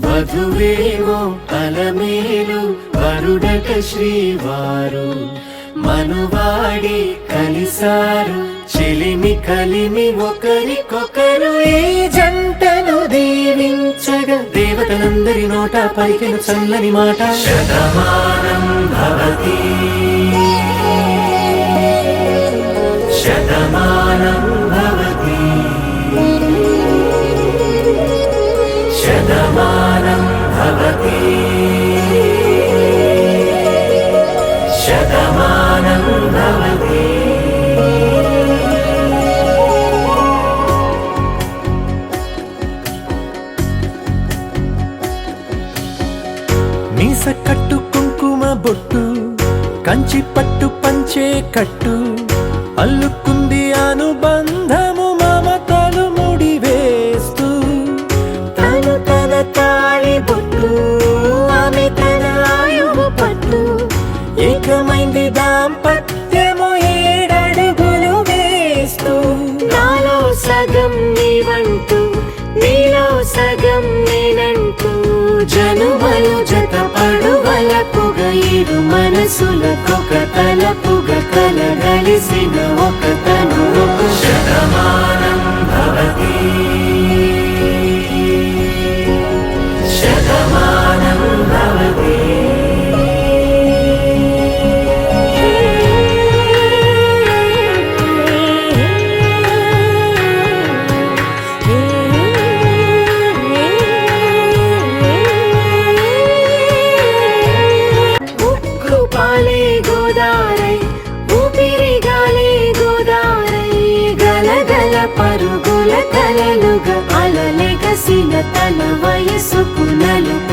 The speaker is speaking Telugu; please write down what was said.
వధువేమో అలమేలు వరుడట శ్రీవారు మనువాడి కలిసారు చెలిమి కలిమి ఒకరికొకరు ఈ జంటను దీవించగా దేవతలందరి నోట పలికిన చల్లని మాట శతమానం భవతి శతమానం భవతి శతమానం భవతి శతమానం భవతి. మీస కట్టు కుంకుమ బొట్టు కంచి పట్టు పంచే కట్టు అల్లుకుంది అనుబంధము మమతలు ముడివేస్తూ తను తన తాళి బొట్టు ఆమె తన ఆయువు పట్టు ఏకమైంది దాంపత్యము 7 అడుగులు వేస్తూ నాలో సగం నీవంటూ నీలో సగం నేనంటూ జనుమలు జత పడువలపుగ ఇరు మనసులకొక తలపుగ కలగలిసిన ఒక తను శతమానం భవతి శతమానం భవతి. పాలే గోదారై ఊపిరిగాలే గోదారై గలగల పరుగుల కలలుగా అలలెగసిన తన వయసుకు నలుపు